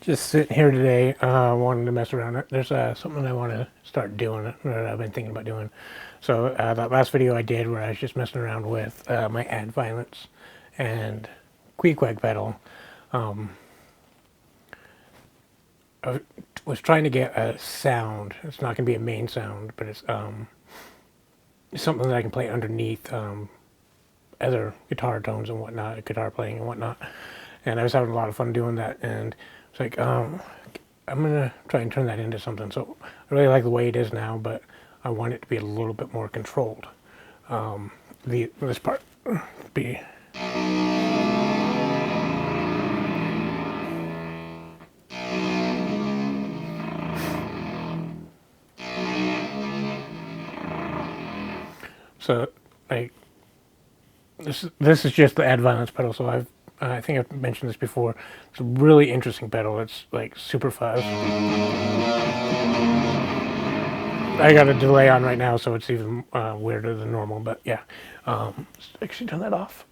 Just sitting here today, wanting to mess around. There's something I want to start doing that I've been thinking about doing. So that last video I did where I was just messing around with my add violence and quack pedal, I was trying to get a sound. It's not going to be a main sound, but it's something that I can play underneath other guitar tones and whatnot, guitar playing and whatnot. And I was having a lot of fun doing that. And it's like, I'm gonna try and turn that into something. So I really like the way it is now, but I want it to be a little bit more controlled. This part be so like this is just the add violence pedal. So I think I've mentioned this before. It's a really interesting pedal. It's like super fuzz. I got a delay on right now, so it's even weirder than normal. But yeah, let's actually turn that off.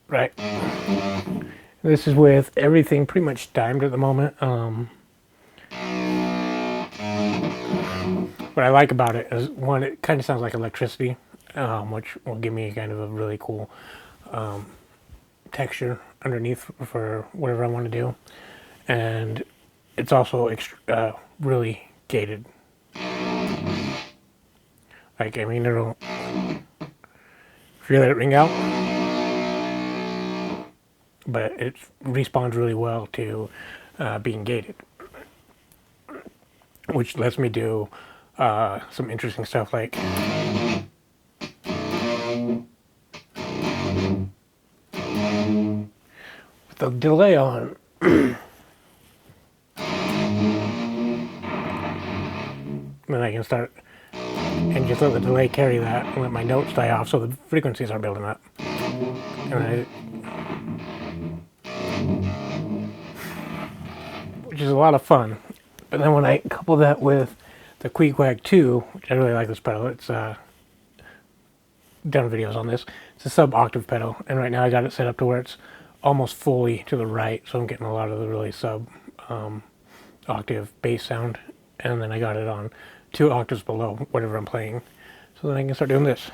Right. This is with everything pretty much timed at the moment. What I like about it is, one, it kind of sounds like electricity, which will give me kind of a really cool texture underneath for whatever I want to do. And it's also really gated. Like, I mean, it'll, if you let it ring out, but it responds really well to being gated, which lets me do some interesting stuff like with the delay on. Then I can start and just let the delay carry that and let my notes die off so the frequencies aren't building up. And which is a lot of fun. But then when I couple that with the Quack 2, which I really like this pedal, it's done videos on this. It's a sub-octave pedal, and right now I got it set up to where it's almost fully to the right, so I'm getting a lot of the really sub-octave bass sound. And then I got it on 2 octaves below whatever I'm playing. So then I can start doing this.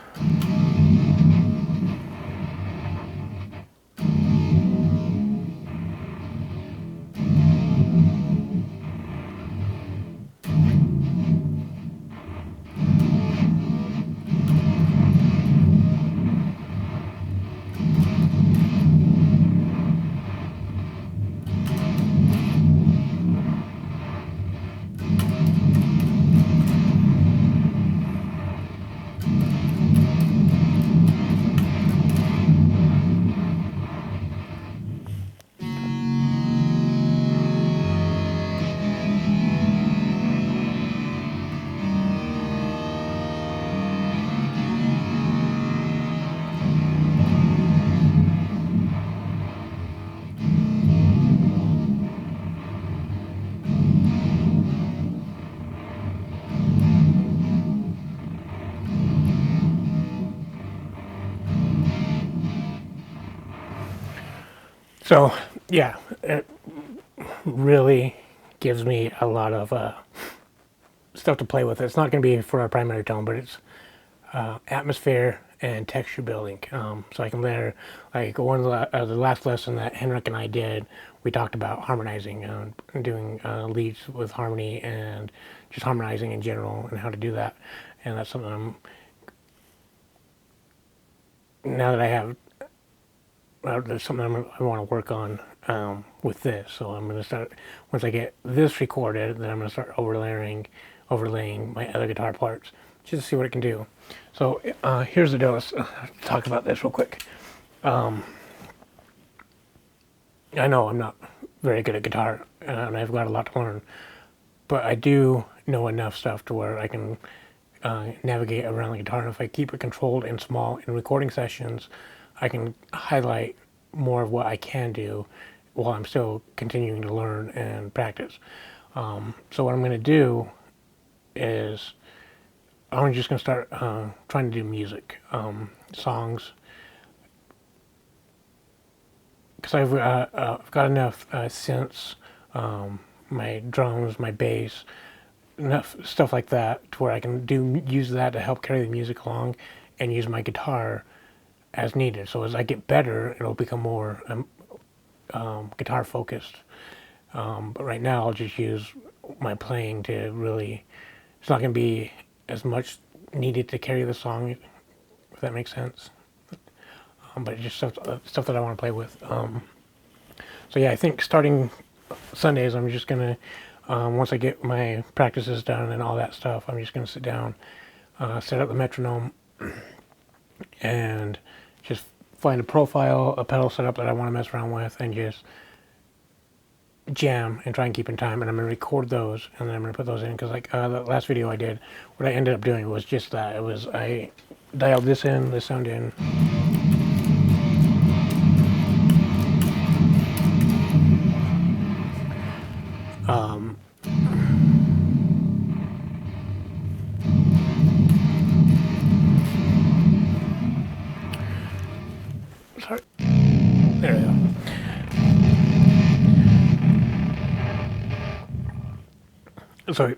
So yeah, it really gives me a lot of stuff to play with. It's not going to be for a primary tone, but it's atmosphere and texture building. So I can layer, like one of the last lesson that Henrik and I did, we talked about harmonizing, doing leads with harmony and just harmonizing in general and how to do that. And that's something now that I have, there's something I want to work on with this. So I'm going to start, once I get this recorded, then I'm going to start overlaying my other guitar parts just to see what it can do. So here's the deal. Let's talk about this real quick. I know I'm not very good at guitar, and I've got a lot to learn, but I do know enough stuff to where I can navigate around the guitar. And if I keep it controlled and small in recording sessions, I can highlight more of what I can do while I'm still continuing to learn and practice. So what I'm going to do is I'm just gonna start trying to do music, songs, because I've got enough synths, my drums, my bass, enough stuff like that to where I can use that to help carry the music along, and use my guitar as needed. So as I get better, it'll become more guitar focused. But right now, I'll just use my playing to really. It's not going to be as much needed to carry the song, if that makes sense. But it's just stuff that I want to play with. So yeah, I think starting Sundays, I'm just gonna once I get my practices done and all that stuff, I'm just gonna sit down, set up the metronome, and just find a profile, a pedal setup that I want to mess around with, and just jam and try and keep in time. And I'm gonna record those, and then I'm gonna put those in, because like the last video I did, what I ended up doing was just that. It was I dialed this sound in. Sorry. There we go. So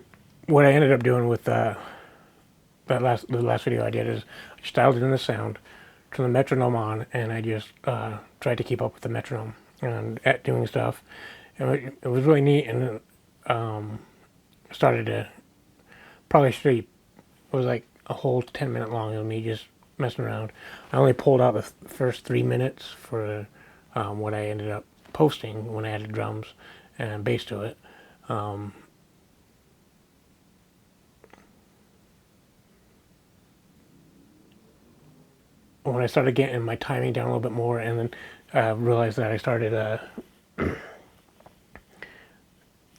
what I ended up doing with the last video I did is I just dialed in the sound, turned the metronome on, and I just tried to keep up with the metronome and at doing stuff. And it was really neat, and started to probably sleep. It was like a whole 10-minute long of me just messing around. I only pulled out the first 3 minutes for what I ended up posting when I added drums and bass to it. When I started getting my timing down a little bit more, and then realized that I started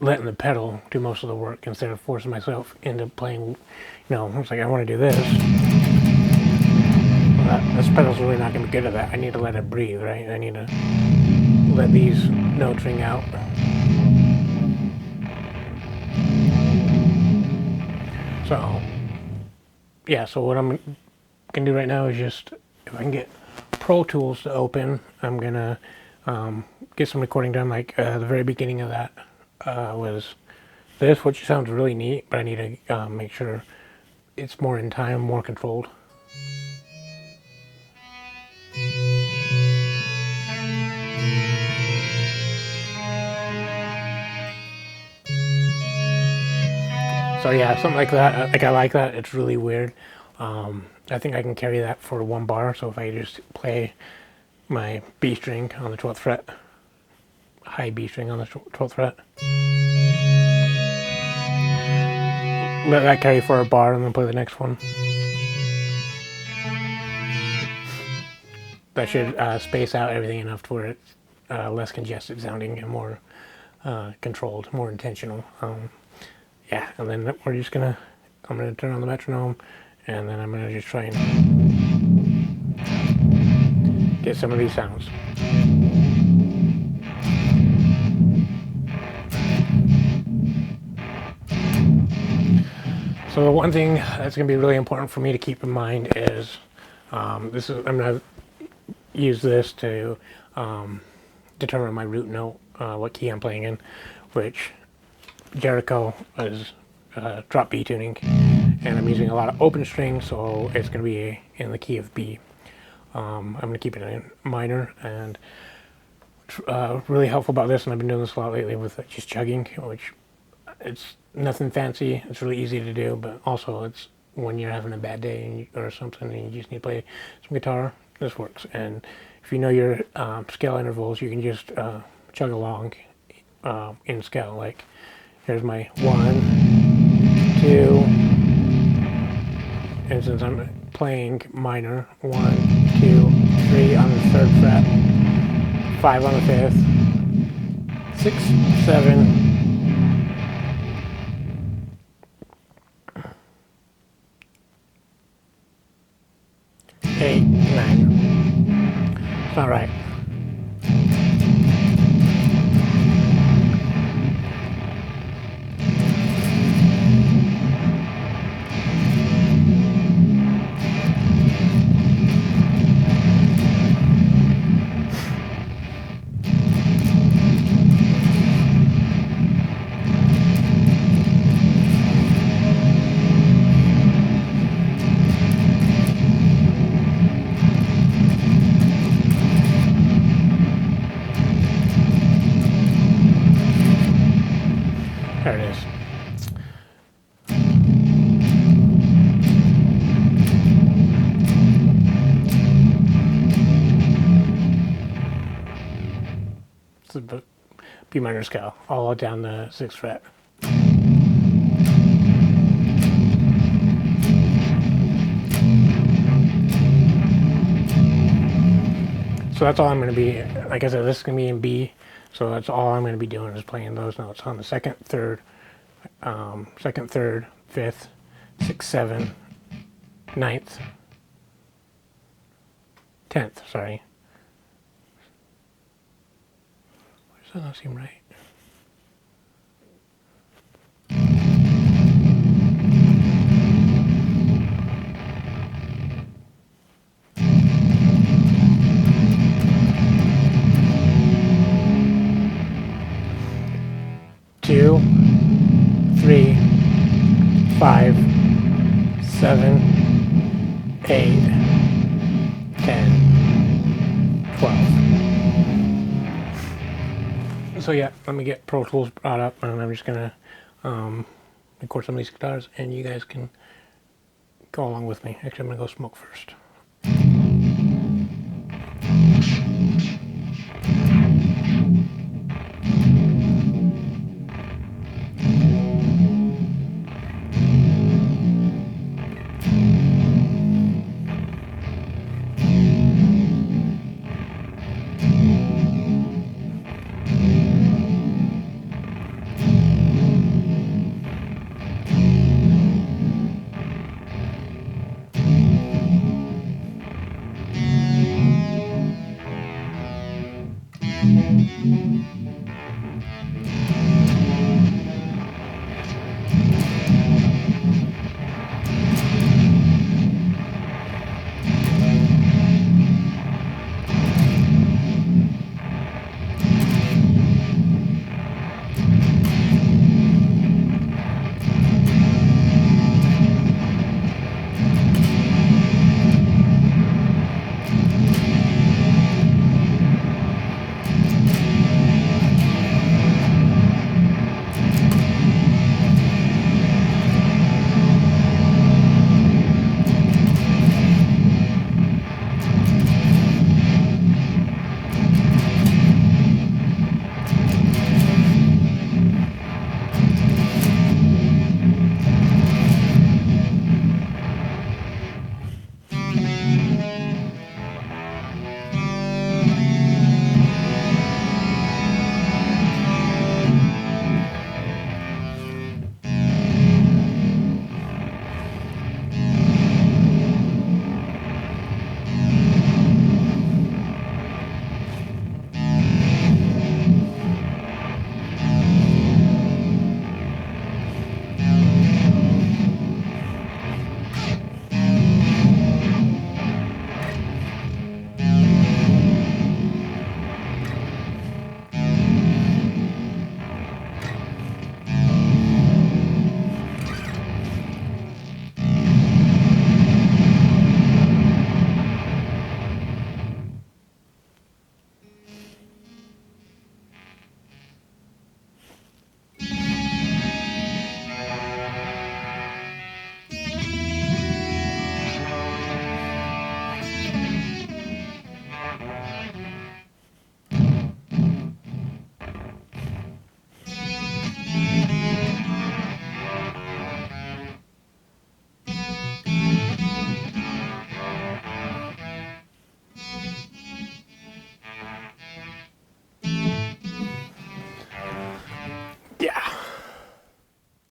letting the pedal do most of the work instead of forcing myself into playing. You know, it's like I want to do this. Well, this pedal's really not going to be good at that. I need to let it breathe, right? I need to let these notes ring out. So, yeah, so what I'm going to do right now is just, if I can get Pro Tools to open, I'm going to get some recording done. Like the very beginning of that was this, which sounds really neat, but I need to make sure it's more in time, more controlled. So yeah, something like that. Like I like that. It's really weird. I think I can carry that for one bar. So if I just play my B string on the 12th fret, high B string on the 12th fret, let that carry for a bar, and then play the next one. That should space out everything enough to where it's less congested sounding and more controlled, more intentional. Yeah, and then I'm gonna turn on the metronome, and then I'm gonna just try and get some of these sounds. So the one thing that's gonna be really important for me to keep in mind is I'm gonna use this to determine my root note, what key I'm playing in, which Jericho is drop B tuning, and I'm using a lot of open strings, so it's going to be in the key of B. I'm going to keep it in minor, and really helpful about this, and I've been doing this a lot lately with just chugging, which it's nothing fancy, it's really easy to do, but also it's when you're having a bad day or something and you just need to play some guitar, this works. And if you know your scale intervals, you can just chug along in scale. Like here's my 1, 2, and since I'm playing minor, 1, 2, 3 on the 3rd fret, 5 on the 5th, 6, 7, 8, 9. It's not right. B minor scale, all down the 6th fret. So that's all I'm going to be, like I said, this is going to be in B, so that's all I'm going to be doing is playing those notes on the 2nd, 3rd, 5th, 6th, 7th, 9th, 10th, sorry. Why does that not seem right? Two, 3, 5, 7, 8, 10, 12. So yeah, let me get Pro Tools brought up, and I'm just gonna record some of these guitars, and you guys can go along with me. Actually, I'm gonna go smoke first.